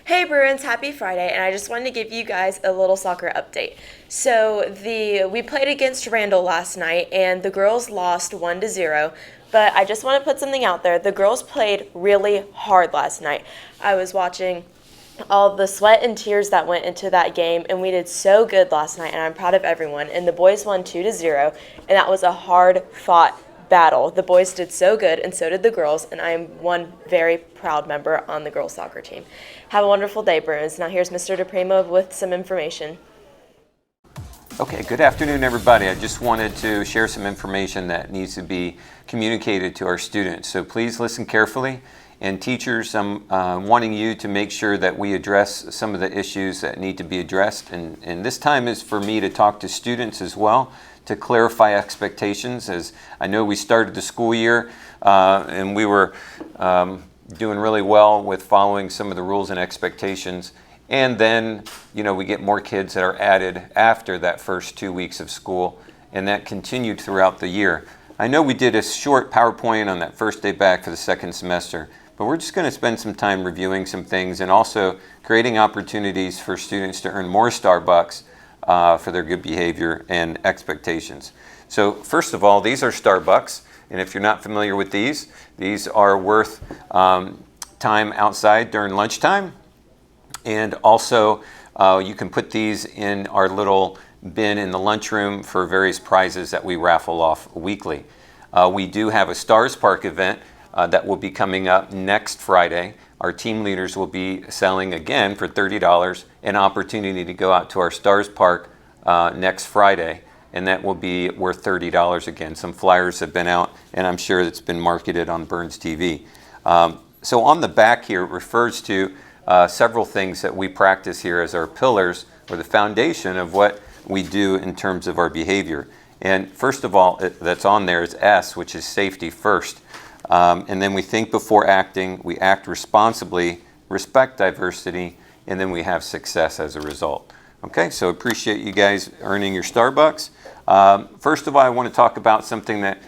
Hey Bruins, happy Friday, and I just wanted to give you guys a little soccer update. We played against Randall last night and the girls lost 1-0, but I just want to put something out there. The girls played really hard last night. I was watching all the sweat and tears that went into that game, and we did so good last night, and I'm proud of everyone. And the boys won 2-0, and that was a hard fought battle. The boys did so good, and so did the girls, and I am one very proud member on the girls soccer team. Have a wonderful day, Bruins. Now here's Mr. DePrimo with some information. Okay, good afternoon, everybody. I just wanted to share some information that needs to be communicated to our students. So please listen carefully. And teachers, I'm wanting you to make sure that we address some of the issues that need to be addressed. And this time is for me to talk to students as well, to clarify expectations. As I know we started the school year and we were doing really well with following some of the rules and expectations. And then, we get more kids that are added after that first 2 weeks of school, and that continued throughout the year. I know we did a short PowerPoint on that first day back for the second semester, but we're just going to spend some time reviewing some things and also creating opportunities for students to earn more Starbucks for their good behavior and expectations. So first of all, these are Starbucks, and if you're not familiar with these are worth time outside during lunchtime. And also, you can put these in our little bin in the lunchroom for various prizes that we raffle off weekly. We do have a Stars Park event that will be coming up next Friday. Our team leaders will be selling again for $30 an opportunity to go out to our Stars Park next Friday, and that will be worth $30 again. Some flyers have been out, and I'm sure it's been marketed on Burns TV. So on the back here, it refers to several things that we practice here as our pillars or the foundation of what we do in terms of our behavior. And first of all, that's on there is S, which is safety first. And then we think before acting, we act responsibly, respect diversity, and then we have success as a result. Okay, so appreciate you guys earning your Starbucks. First of all, I want to talk about something that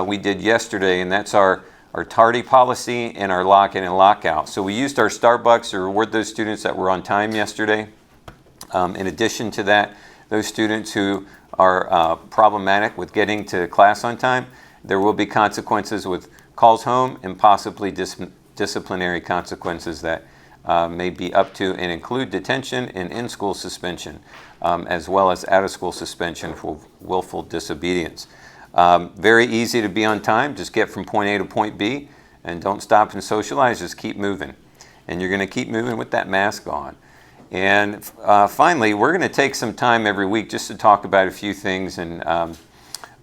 we did yesterday, and that's our tardy policy and our lock-in and lockout. So we used our Starbucks to reward those students that were on time yesterday. In addition to that, those students who are problematic with getting to class on time, there will be consequences with calls home and possibly disciplinary consequences that may be up to and include detention and in-school suspension, as well as out-of-school suspension for willful disobedience. Very easy to be on time. Just get from point A to point B and don't stop and socialize. Just keep moving. And you're going to keep moving with that mask on. And finally, we're going to take some time every week just to talk about a few things. And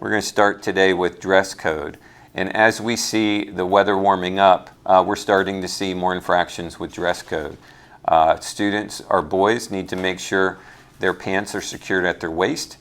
we're going to start today with dress code. And as we see the weather warming up, we're starting to see more infractions with dress code. Students, our boys, need to make sure their pants are secured at their waist.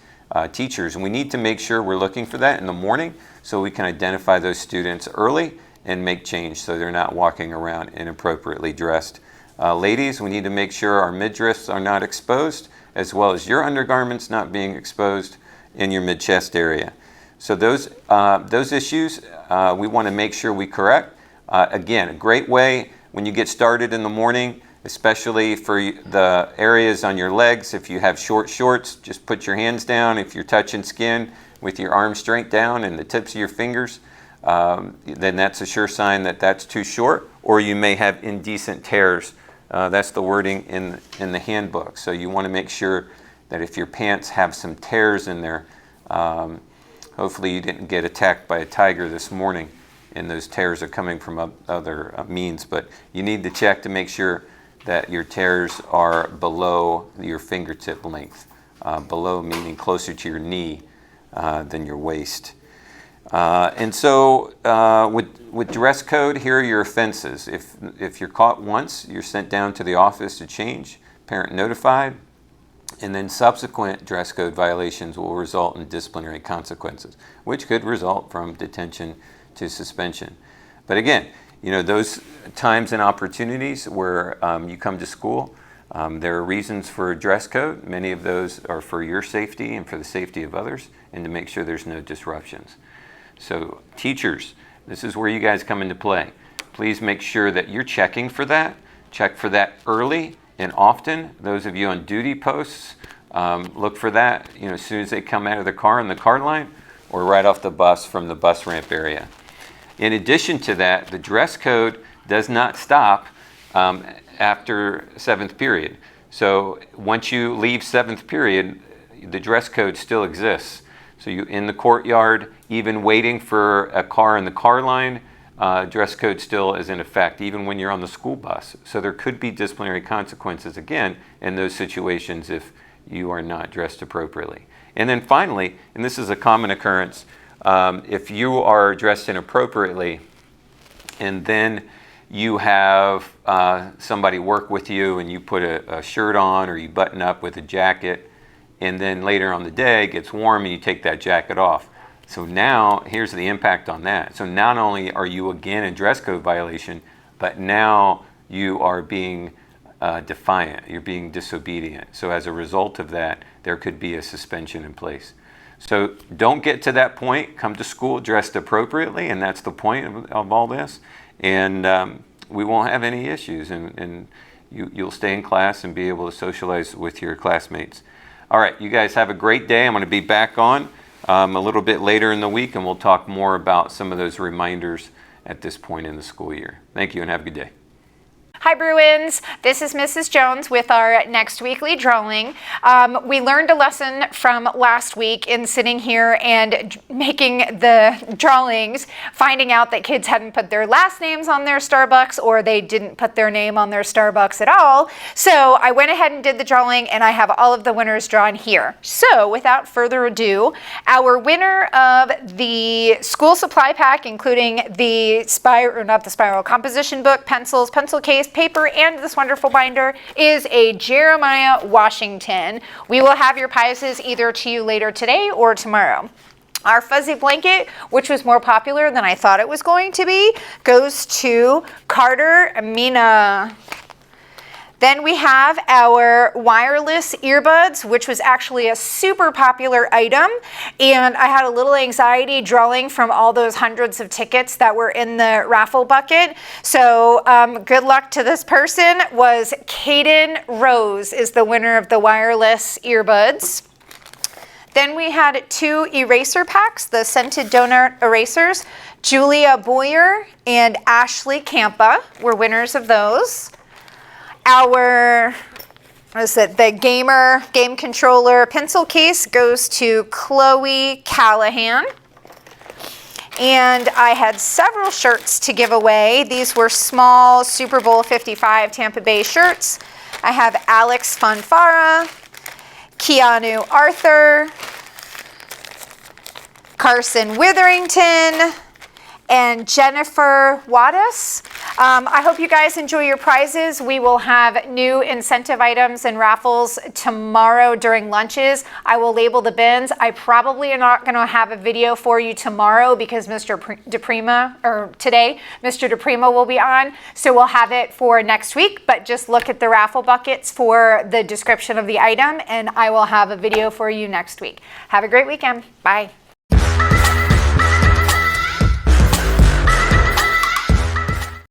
Teachers, and we need to make sure we're looking for that in the morning so we can identify those students early and make change so they're not walking around inappropriately dressed. Ladies, we need to make sure our midriffs are not exposed, as well as your undergarments not being exposed in your mid-chest area. So those issues we want to make sure we correct. Again, a great way when you get started in the morning, especially for the areas on your legs. If you have short shorts, just put your hands down. If you're touching skin with your arms straight down and the tips of your fingers, then that's a sure sign that that's too short, or you may have indecent tears. That's the wording in the handbook. So you want to make sure that if your pants have some tears in there, hopefully you didn't get attacked by a tiger this morning and those tears are coming from other means, but you need to check to make sure that your tears are below your fingertip length. Below meaning closer to your knee than your waist. And so with dress code, here are your offenses. If you're caught once, you're sent down to the office to change, parent notified, and then subsequent dress code violations will result in disciplinary consequences, which could result from detention to suspension. But again, those times and opportunities where you come to school, there are reasons for dress code. Many of those are for your safety and for the safety of others, and to make sure there's no disruptions. So teachers, this is where you guys come into play. Please make sure that you're checking for that. Check for that early and often. Those of you on duty posts, look for that, as soon as they come out of the car in the car line or right off the bus from the bus ramp area. In addition to that, the dress code does not stop after 7th period. So once you leave 7th period, the dress code still exists. So you in the courtyard, even waiting for a car in the car line, dress code still is in effect, even when you're on the school bus. So there could be disciplinary consequences, again, in those situations if you are not dressed appropriately. And then finally, and this is a common occurrence, if you are dressed inappropriately and then you have somebody work with you and you put a shirt on or you button up with a jacket, and then later on the day it gets warm and you take that jacket off. So now here's the impact on that. So not only are you again in dress code violation, but now you are being defiant, you're being disobedient. So as a result of that, there could be a suspension in place. So don't get to that point. Come to school dressed appropriately, and that's the point of all this. And we won't have any issues, and you'll stay in class and be able to socialize with your classmates. All right, you guys have a great day. I'm going to be back on a little bit later in the week, and we'll talk more about some of those reminders at this point in the school year. Thank you, and have a good day. Hi Bruins, this is Mrs. Jones with our next weekly drawing. We learned a lesson from last week in sitting here and making the drawings, finding out that kids hadn't put their last names on their Starbucks or they didn't put their name on their Starbucks at all. So I went ahead and did the drawing and I have all of the winners drawn here. So without further ado, our winner of the school supply pack, including the spiral composition book, pencils, pencil case, paper, and this wonderful binder is a Jeremiah Washington. We will have your prizes either to you later today or tomorrow. Our fuzzy blanket, which was more popular than I thought it was going to be, goes to Carter Mina. Then we have our wireless earbuds, which was actually a super popular item. And I had a little anxiety drawing from all those hundreds of tickets that were in the raffle bucket. So good luck to this person. Was Caden Rose is the winner of the wireless earbuds. Then we had 2 eraser packs, the scented donut erasers. Julia Boyer and Ashley Campa were winners of those. Our, the game controller pencil case goes to Chloe Callahan. And I had several shirts to give away. These were small Super Bowl 55 Tampa Bay shirts. I have Alex Fonfara, Keanu Arthur, Carson Witherington, and Jennifer Wattis. I hope you guys enjoy your prizes. We will have new incentive items and raffles tomorrow during lunches. I will label the bins. I probably am not gonna have a video for you tomorrow because Mr. Today, Mr. DePrima will be on. So we'll have it for next week, but just look at the raffle buckets for the description of the item and I will have a video for you next week. Have a great weekend. Bye.